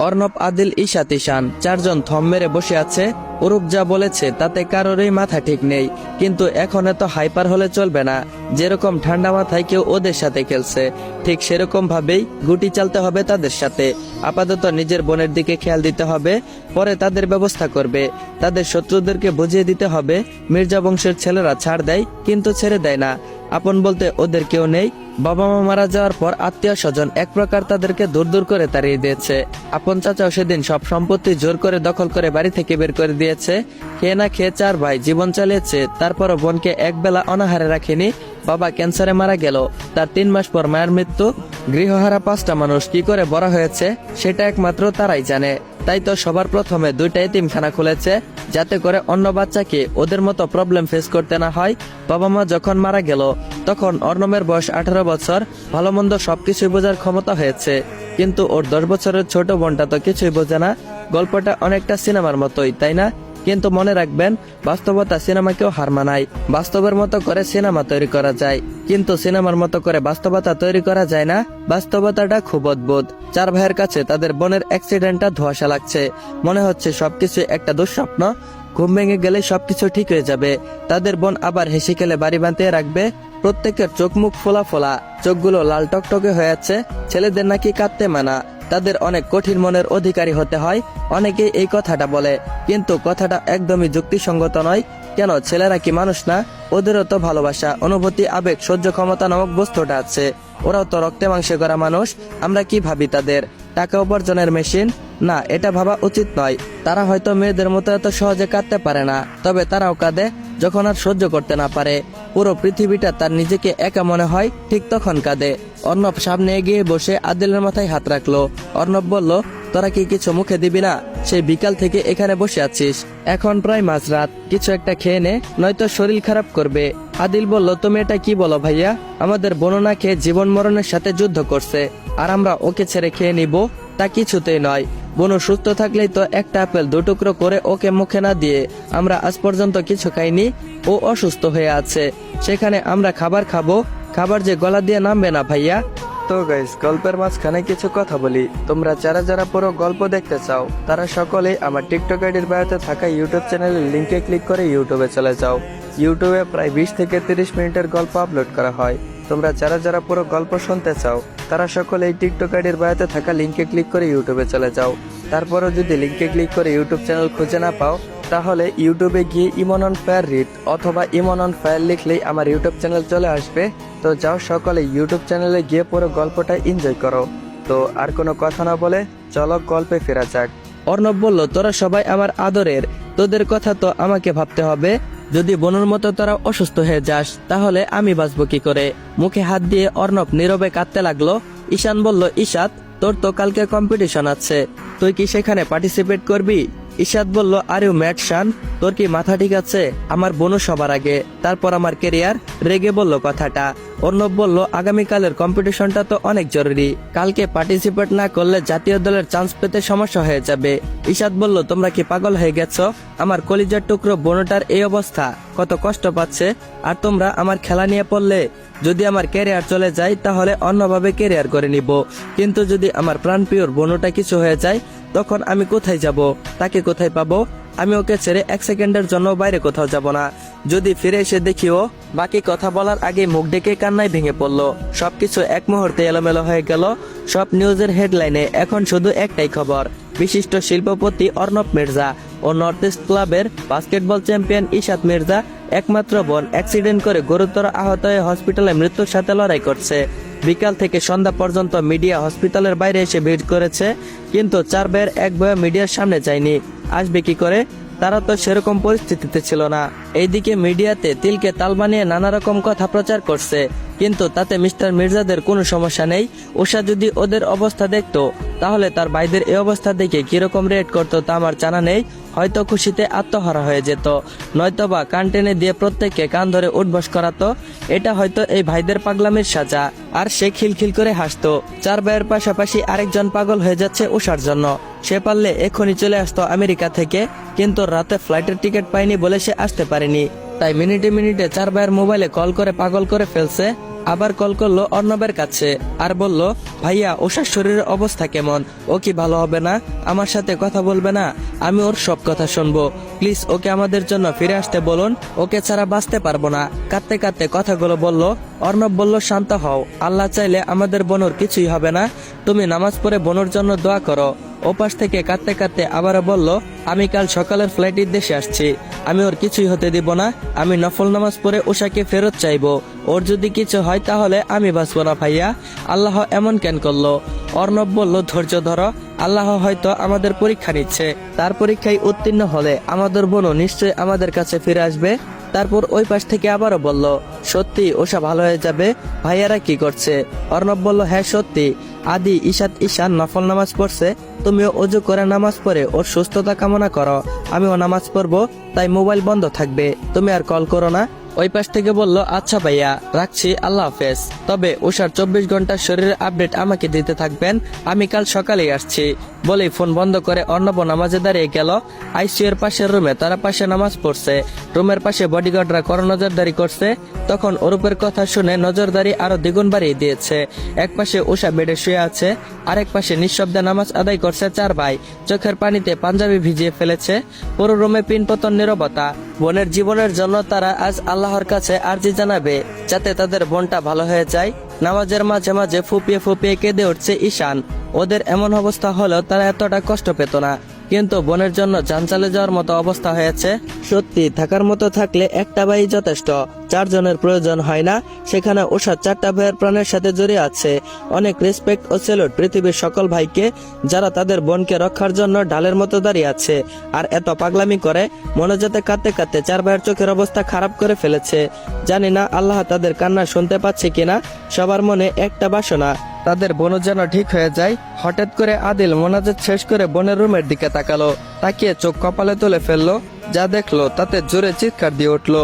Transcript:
অর্ণব, আদিল, ঈশাত, ঈশান চারজন থম মেরে বসে আছে। অরূপ যা বলেছে তাতে কারোরই মাথা ঠিক নেই, কিন্তু এখন এত হাইপার হলে চলবে না। যেরকম ঠান্ডা মাথায় কেউ ওদের সাথে খেলছে, ঠিক সেরকম ভাবেই গুটি চালতে হবে তাদের সাথে। আপাতত নিজের বোনের দিকে খেয়াল দিতে হবে, পরে তাদের ব্যবস্থা করবে। তাদের শত্রুদেরকে বুঝিয়ে দিতে হবে মির্জা বংশের ছেলেরা ছাড় দেয় কিন্তু ছেড়ে দেয় না। আপন বলতে ওদের কেউ নেই। বাবা মা মারা যাওয়ার পর আত্মীয় স্বজন এক প্রকার তাদেরকে দূর দূর করে তাড়িয়ে দিয়েছে। আপন চাচাও সেদিন সব সম্পত্তি জোর করে দখল করে বাড়ি থেকে বের করে দিয়েছে। খেয়ে না খেয়ে চার ভাই জীবন চালিয়েছে, তারপরও বোনকে একবেলা অনাহারে রাখেনি। বাবা ক্যান্সারে মারা গেল, তার 3 মাস পর মায়ের মৃত্যু। গৃহহারা 5টা মানুষ কি করে বড় হয়েছে সেটা একমাত্র তারাই জানে। তাই তো সবার প্রথমে 2টা এতিমখানা খুলেছে, যাতে করে অন্য বাচ্চাকে ওদের মতো প্রবলেম ফেস করতে না হয়। বাবা মা যখন মারা গেল তখন অর্ণবের বয়স 18 বছর। ভালো মন্দ সবকিছুই বোঝার ক্ষমতা হয়েছে, কিন্তু ওর 10 বছরের ছোট বোনটা তো কিছুই বোঝে না। গল্পটা অনেকটা সিনেমার মতোই, তাই না? কিন্তু মনে রাখবেন, বাস্তবতা সিনেমাকেও হার মানায়। বাস্তবের মতো করে সিনেমা তৈরি করা যায়, কিন্তু সিনেমার মতো করে বাস্তবতা তৈরি করা যায় না। বাস্তবতাটা খুব অদ্ভুত। 4 ভাইয়ের কাছে তাদের বোনের অ্যাক্সিডেন্টটা ধোঁয়াশা লাগছে। মনে হচ্ছে সবকিছু একটা দুঃস্বপ্ন। ঘুম ভেঙে গেলে সবকিছু ঠিক হয়ে যাবে। তাদের বোন আবার হেসে খেলে বাড়ি বাঁধিয়ে রাখবে। প্রত্যেকের চোখ মুখ ফোলা ফোলা, চোখগুলো লাল টকটকে হয়ে আছে। ছেলেদের নাকি কাঁদতে মানা, তাদের অনেক কঠিন মনের অধিকারী হতে হয়। অনেকেই এই কথাটা বলে, কিন্তু কথাটা একদমই যুক্তিসঙ্গত নয়। কেন, ছেলেরা কি মানুষ না? ওদেরও তো ভালোবাসা, অনুভূতি, আবেগ, সহ্য ক্ষমতা নামক বস্তুটা আছে। ওরাও তো রক্তে মাংসে করা মানুষ। আমরা কি ভাবি তাদের টাকা উপার্জনের মেশিন? না, এটা ভাবা উচিত নয়। তারা হয়তো মেয়েদের মতো এত সহজে কাঁদতে পারে না, তবে তারাও কাঁদে যখন আর সহ্য করতে না পারে। পুরো পৃথিবীটা তার নিজেকে একা মনে হয়, ঠিক তখন কাঁদে। অর্ণব সামনে এগিয়ে বসে আদিলের মাথায় হাত রাখলো। অর্ণব বলল, তোরা কি কিছু মুখে দিবি না? সেই বিকাল থেকে এখানে বসে আছিস, এখন প্রায় মাঝরাত, কিছু একটা খেয়ে নে, নয়তো শরীর খারাপ করবে। আদিল বলল, তুমি এটা কি বলো ভাইয়া? আমাদের বর্ণনা খেয়ে জীবন মরণের সাথে যুদ্ধ করছে, আর আমরা ওকে ছেড়ে খেয়ে নিব? তা কিছুতেই নয়। বনু সুস্থ থাকলেই তো একটা আপেল 2 টুকরো করে ওকে মুখে না দিয়ে আমরা আজ পর্যন্ত কিছু খাইনি। ও অসুস্থ হয়ে আছে, সেখানে আমরা খাবার খাবো? খাবার যে গলা দিয়ে নামবে না ভাইয়া। তো গাইস, গল্পের মাঝখানে কিছু কথা বলি। তোমরা যারা যারা পুরো গল্প দেখতে চাও তারা সকলেই আমার টিকটক আইডির বায়োতে থাকা ইউটিউব চ্যানেলের লিংকে ক্লিক করে ইউটিউবে চলে যাও। ইউটিউবে প্রায় 20 থেকে 30 মিনিটের গল্প আপলোড করা হয়। তোমরা যারা যারা পুরো গল্প শুনতে চাও তারা সকলে এই টিকটক আইডির বায়োতে থাকা লিংকে ক্লিক করে ইউটিউবে চলে যাও। তারপরও যদি লিংকে ক্লিক করে ইউটিউব চ্যানেল খুঁজে না পাও, তাহলে ইউটিউবে গিয়ে ইমন অন ফায়ার রিড অথবা ইমন অন ফায়ার লিখলেই আমার ইউটিউব চ্যানেল চলে আসবে। তো যাও সকলে ইউটিউব চ্যানেলে গিয়ে পুরো গল্পটা এনজয় করো। তো আর কোনো কথা না বলে চলো গল্পে ফেরা যাক। অর্ণব বলল, তোরা সবাই আমার আদরের, তোদের কথা তো আমাকে ভাবতে হবে। যদি বোনের মতো তোরা অসুস্থ হয়ে যাস তাহলে আমি বাঁচবো কি করে? মুখে হাত দিয়ে অর্ণব নীরবে কাঁদতে লাগলো। ঈশান বলল, ঈশাত, তোর তো কালকে কম্পিটিশন আছে, তুই কি সেখানে পার্টিসিপেট করবি? ঈশাত বলল, আর ইউ ম্যাড শান, তোর কি মাথা ঠিক আছে? আমার বোনও সবার আগে, তারপর আমার কেরিয়ার। রেগে বলল কথাটা। অর্ণব বলল, আগামীকালের কম্পিটিশনটা তো অনেক জরুরি, কালকে পার্টিসিপেট না করলে জাতীয় দলের চান্স পেতে সমস্যা হয়ে যাবে। ঈশাত বলল, তোমরা কি পাগল হয়ে গেছো? আমার কলিজার টুকরো বোনটার এই অবস্থা, কত কষ্ট পাচ্ছে, আর তোমরা আমার খেলা নিয়ে পড়লে। যদি আমার ক্যারিয়ার চলে যায় তাহলে অন্যভাবে ক্যারিয়ার করে নিব, কিন্তু যদি আমার প্রাণপ্রিয়র বোনটা কিছু হয়ে যায় তখন আমি কোথায় যাব? তাকে কোথায় পাবো? আমি ওকে ছেড়ে 1 সেকেন্ডের জন্য বাইরে কোথাও যাব না। যদি ফিরে এসে দেখিও। বাকি কথা বলার আগে মুখ ডেকে কান্নায় ভেঙে পড়লো। সবকিছু এক মুহূর্তে এলোমেলো হয়ে গেল। সব নিউজের হেডলাইনে এখন শুধু একটাই খবর, বিশিষ্ট শিল্পপতি অর্ণব মির্জা ও নর্থ ইস্ট ক্লাবের বাস্কেটবল চ্যাম্পিয়ন ঈশাত মির্জা একমাত্র বোন অ্যাক্সিডেন্ট করে গুরুতর আহত হয়ে হসপিটালে মৃত্যুর সাথে লড়াই করছে। বিকাল থেকে সন্ধ্যা পর্যন্ত মিডিয়া হসপিটালের বাইরে এসে ভিড় করেছে, কিন্তু 4 ভাইয়ের এক ভাই মিডিয়ার সামনে যায়নি। আসবে কি করে? তারা তো সেরকম পরিস্থিতিতে ছিল না। এইদিকে মিডিয়াতে তিলকে তাল বানিয়ে নানা রকম কথা প্রচার করছে, কিন্তু তাতে মিস্টার মির্জাদের কোনো সমস্যা নেই। উষা যদি ওদের অবস্থা দেখতো তাহলে তার ভাইদের এই অবস্থা দেখে কিরকম রেড করতো তা আমার জানা নেই। হয়তো খুশিতে আত্মহারা হয়ে যেত, নয়তোবা কান টেনে দিয়ে প্রত্যেককে কান ধরে উঠবস করাতো। এটা হয়তো এই ভাইদের পাগলামির সাজা। আর সে খিলখিল করে হাসতো। 4 ভাইয়ের পাশাপাশি আরেকজন পাগল হয়ে যাচ্ছে উষার জন্য। সে পারলে এখনই চলে আসতো আমেরিকা থেকে, কিন্তু রাতে ফ্লাইটের টিকিট পায়নি বলে সে আসতে পারেনি। তাই মিনিটে মিনিটে 4 ভাইয়ের মোবাইলে কল করে পাগল করে ফেলছে। আবার কল করলো অর্ণবের কাছে আর বলল, ভাইয়া ওষার শরীরের অবস্থা কেমন? ও কি ভালো হবে না? আমার সাথে কথা বলবে না? আমি ওর সব কথা শুনবো। প্লিজ ওকে আমাদের জন্য ফিরে আসতে বলুন, ওকে ছাড়া বাঁচতে পারবো না। কাঁদতে কাঁদতে কথাগুলো বলল। অর্ণব বলল, শান্ত হও, আল্লাহ চাইলে আমাদের বোনের কিছুই হবে না। তুমি নামাজ পড়ে বোনের জন্য দোয়া করো। ওপাশ থেকে কাঁদতে কাঁদতে আবারও বলল, আমি কাল সকালের ফ্লাইটের দেশে আসছি। আমি ওর কিছুই হতে দিব না। আমি নফল নামাজ পড়ে উষাকে ফেরত চাইবো। ওর যদি কিছু হয় তাহলে আমি বাঁচবো না ভাইয়া। আল্লাহ এমন কেন করলো? অর্ণব বলল, ধৈর্য ধরো, আল্লাহ হয়তো আমাদের পরীক্ষা নিচ্ছে। তার পরীক্ষায় উত্তীর্ণ হলে আমাদের বোনও নিশ্চয় আমাদের কাছে ফিরে আসবে। তারপর ওই পাশ থেকে আবারও বলল, সত্যি ওষা ভালো হয়ে যাবে? ভাইয়ারা কি করছে? অর্ণব বলল, হ্যাঁ সত্যি। আদি ঈশান নফল নামাজ পড়ছে। তুমিও অজু করে নামাজ পড়ে ওর সুস্থতা কামনা করো। আমিও নামাজ পড়বো, তাই মোবাইল বন্ধ থাকবে, তুমি আর কল করো না। ওই পাশ থেকে বলল, আচ্ছা ভাইয়া, রাখছি, আল্লাহ হাফেজ। তবে উষার 24 ঘন্টার শরীরের আপডেট আমাকে দিতে থাকবেন। আমি কাল সকালেই আসছি। বলেই ফোন বন্ধ করে অর্ণব নামাজে দাঁড়িয়ে গেল। আইসিইউ এর পাশের রুমে তারা পাশে নামাজ পড়ছে। রুমের পাশে বডিগার্ডরা কড়া নজরদারি করছে। তখন অরূপের কথা শুনে নজরদারি আরো দ্বিগুণ বাড়িয়ে দিয়েছে। এক পাশে উষা বেডে শুয়ে আছে, আরেক পাশে নিঃশব্দে নামাজ আদায় করছে 4 ভাই। চোখের পানিতে পাঞ্জাবি ভিজিয়ে ফেলেছে। পুরো রুমে পিনপতন নীরবতা। বোনের জীবনের জন্য তারা আজ আল্লাহর কাছে আরজি জানাবে, যাতে তাদের বোনটা ভালো হয়ে যায়। নামাজের মাঝে মাঝে ফুপিয়ে ফুপিয়ে কেঁদে উঠছে ঈশান। ওদের এমন অবস্থা হলেও তারা এতটা কষ্ট পেত না, কিন্তু বোনের জন্য জান চলে যাওয়ার মতো অবস্থা হয়েছে। সত্যি থাকার মতো থাকলে একটা ভাই যথেষ্ট, 4 জনের প্রয়োজন হয় না। সেখানে উষা 4টা ভাইয়ের প্রাণের সাথে জড়িয়ে আছে। অনেক রেসপেক্ট ও স্যালুট পৃথিবীর সকল ভাইকে, যারা তাদের বোনকে রক্ষার জন্য ঢালের মতো দাঁড়িয়ে আছে। আর এত পাগলামি করে মনোজাতে কাঁদতে কাঁদতে 4 ভাইয়ের চোখের অবস্থা খারাপ করে ফেলেছে। জানি না আল্লাহ তাদের কান্না শুনতে পাচ্ছে কিনা। সবার মনে একটা বাসনা, তাদের বোন যেন ঠিক হয়ে যায়। হঠাৎ করে আদিল মোনাজাত শেষ করে বোনের রুমের দিকে তাকালো। তাকিয়ে চোখ কপালে তুলে ফেললো। যা দেখলো তাতে জোরে চিৎকার দিয়ে উঠলো।